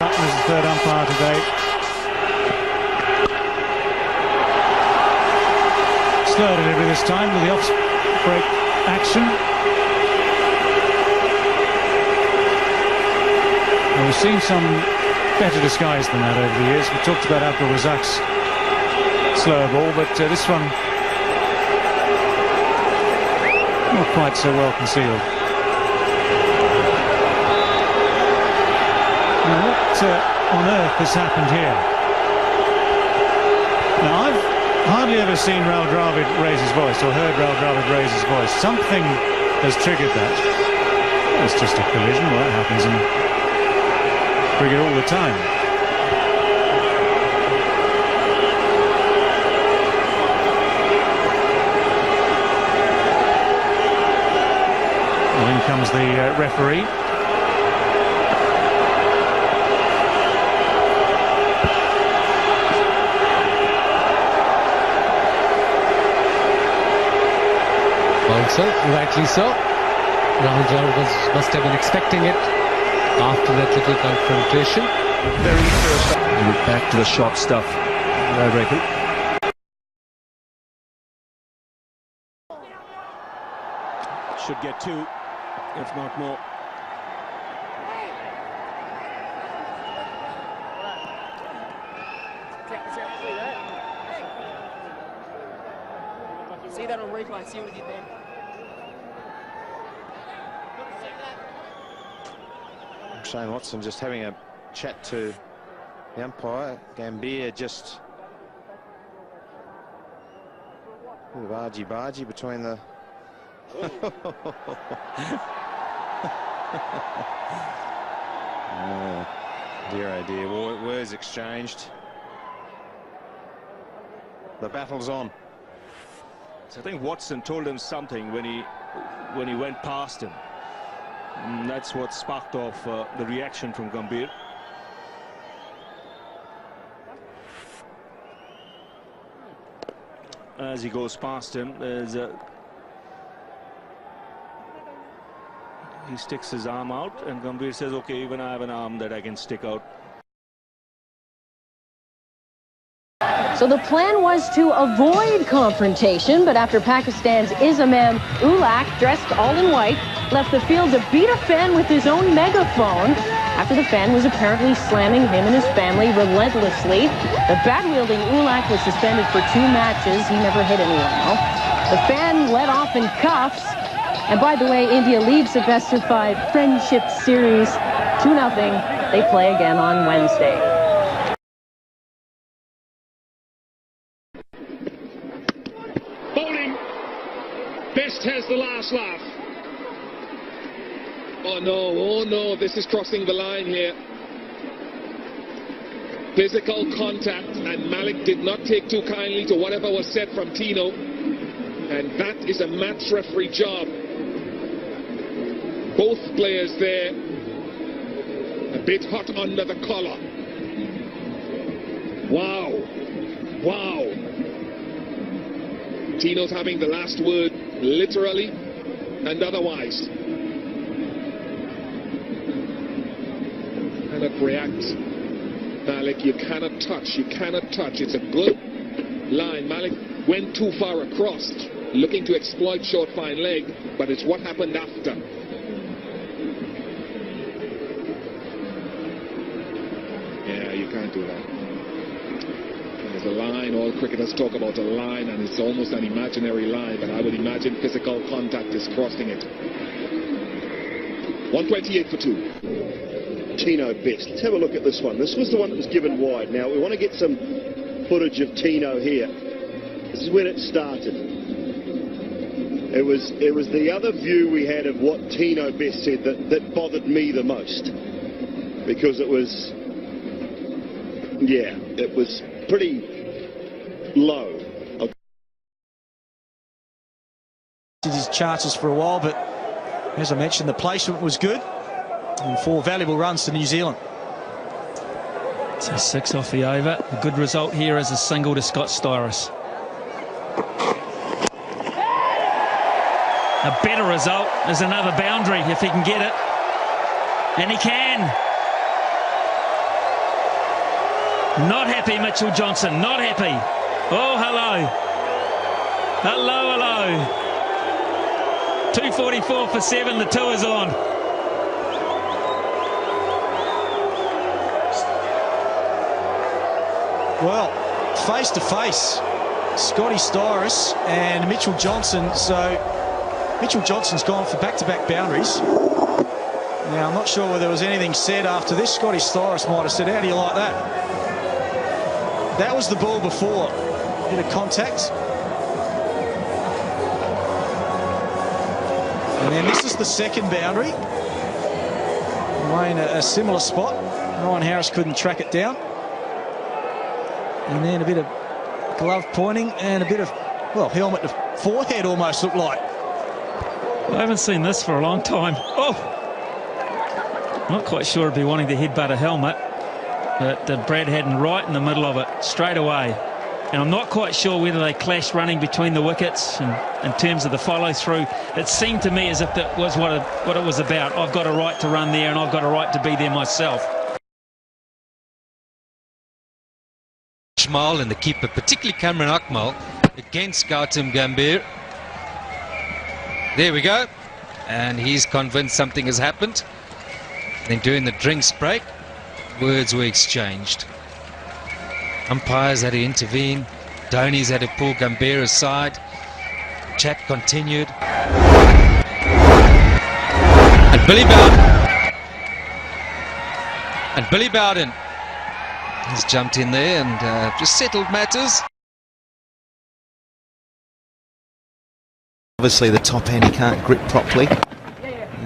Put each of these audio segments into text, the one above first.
Martin as the third umpire today. Slurred a little bit this time with the off-break action. Well, we've seen some better disguise than that over the years. We talked about Abdul Razak's slower ball, but this one not quite so well concealed. Now, what on earth has happened here? Now, I've hardly ever seen Raul Dravid raise his voice or heard Raul Dravid raise his voice. Something has triggered that. It's just a collision. Well, that happens in cricket all the time. Well, in comes the referee. Also, rightly so. Rahul Dravid must have been expecting it after that little confrontation. Very first. Back to the shot stuff, I reckon. Should get 2, if not more. See that on replay, see what he did there. Shane Watson just having a chat to the umpire. Gambhir just a bit of argy-bargy between the dear oh dear, words exchanged. The battle's on. So I think Watson told him something when he went past him. And that's what sparked off the reaction from Gambhir. As he goes past him, he sticks his arm out, and Gambhir says, "Okay, even I have an arm that I can stick out." So the plan was to avoid confrontation, but after Pakistan's Isam Ulak, dressed all in white, left the field to beat a fan with his own megaphone after the fan was apparently slamming him and his family relentlessly. The bat-wielding Ulak was suspended for 2 matches. He never hit anyone, though. The fan let off in cuffs. And by the way, India leads the best-of-5 friendship series 2-0. They play again on Wednesday. Best has the last laugh. Oh no, this is crossing the line here. Physical contact, and Malik did not take too kindly to whatever was said from Tino. And that is a match referee job. Both players there a bit hot under the collar. Wow. Tino's having the last word, literally and otherwise. Cannot react. Malik, you cannot touch. It's a good line. Malik went too far across, looking to exploit short fine leg, but it's what happened after. Yeah, you can't do that. There's a line, all cricketers talk about a line, and it's almost an imaginary line, but I would imagine physical contact is crossing it. 128 for 2. Tino best. Let's have a look at this one. This was the one that was given wide. Now, we want to get some footage of Tino here. This is when it started. It was the other view we had of what Tino best said that bothered me the most. Because it was, yeah, it was pretty low. His chances for a while, but as I mentioned, the placement was good and 4 valuable runs to New Zealand. So 6 off the over. A good result here as a single to Scott Styris. A better result is another boundary if he can get it, and he can. Not happy, Mitchell Johnson, not happy. Oh, hello. Hello, hello. 2:44 for 7, the 2 is on. Well, face to face, Scotty Styris and Mitchell Johnson. So Mitchell Johnson's gone for back-to-back boundaries. Now, I'm not sure whether there was anything said after this. Scotty Styris might have said, how do you like that? That was the ball before. Bit of contact. And then this is the second boundary. Away in a similar spot. Ryan Harris couldn't track it down. And then a bit of glove pointing and a bit of, well, helmet to forehead almost looked like. I haven't seen this for a long time. Oh! Not quite sure I'd be wanting to headbutt a helmet, but Brad Haddin right in the middle of it, straight away. And I'm not quite sure whether they clashed running between the wickets and in terms of the follow-through. It seemed to me as if that was what it was about. I've got a right to run there and I've got a right to be there myself. Akmal and the keeper, particularly Cameron Akmal, against Gautam Gambhir. There we go. And he's convinced something has happened. Then during the drinks break, words were exchanged. Umpires had to intervene. Dhoni's had to pull Gambhir aside. Chat continued. And Billy Bowden has jumped in there and just settled matters. Obviously the top hand he can't grip properly.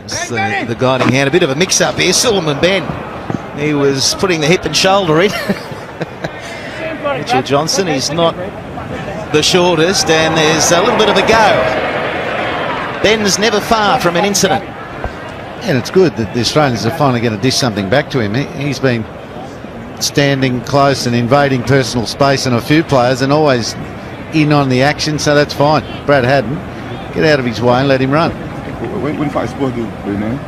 It's the guiding hand. A bit of a mix-up here. Suleiman Ben, he was putting the hip and shoulder in. Mitchell Johnson, he's not the shortest, and there's a little bit of a go. Ben's never far from an incident. And it's good that the Australians are finally going to dish something back to him. He's been standing close and invading personal space on a few players and always in on the action, so that's fine. Brad Haddin, get out of his way and let him run. What do you think supposed to do, man?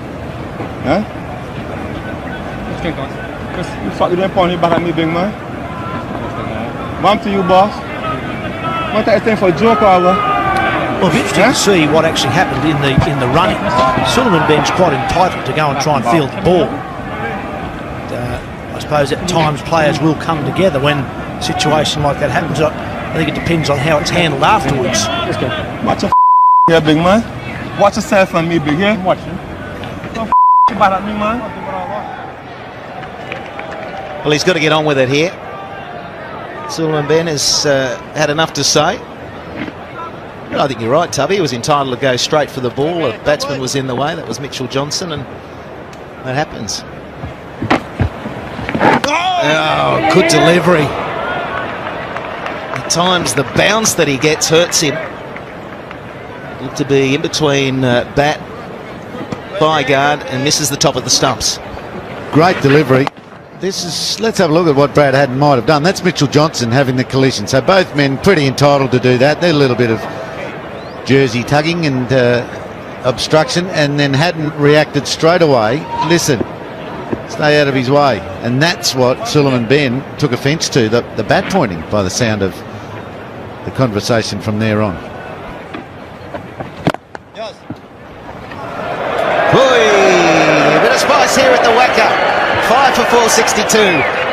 Huh? You thought you didn't point back at me, big man? Mom to you, boss. What that thing for a joke over? Well, it's interesting to see what actually happened in the running. Suleiman Ben's quite entitled to go and try and field the ball. I suppose at times players will come together when a situation like that happens. I think it depends on how it's handled afterwards. Watch your here, big man. Watch yourself and me, big, yeah? I'm watching. Don't bad at me, man. Well, he's got to get on with it here. Suleiman Ben has had enough to say. But I think you're right, Tubby. He was entitled to go straight for the ball. A batsman was in the way. That was Mitchell Johnson, and that happens. Oh, good delivery. At times, the bounce that he gets hurts him. Looked to be in between bat, thigh guard, and misses the top of the stumps. Great delivery. Let's have a look at what Brad Haddin might have done. That's Mitchell Johnson having the collision. So both men pretty entitled to do that. They're a little bit of jersey tugging and obstruction, and then Haddin reacted straight away. Listen, stay out of his way. And that's what Suleiman Ben took offence to, the bat pointing, by the sound of the conversation from there on. A bit of spice here at the Wacker. 5 for 462.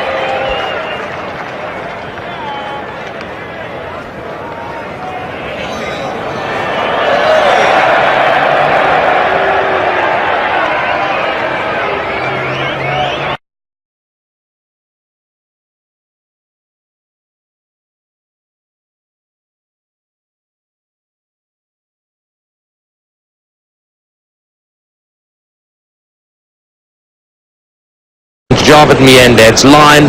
Javed Miandad's line,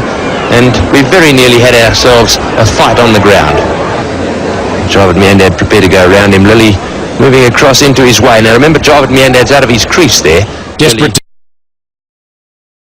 and we very nearly had ourselves a fight on the ground. Javed Miandad prepared to go around him. Lilly moving across into his way. Now remember, Javed Miandad's out of his crease there. Desperate.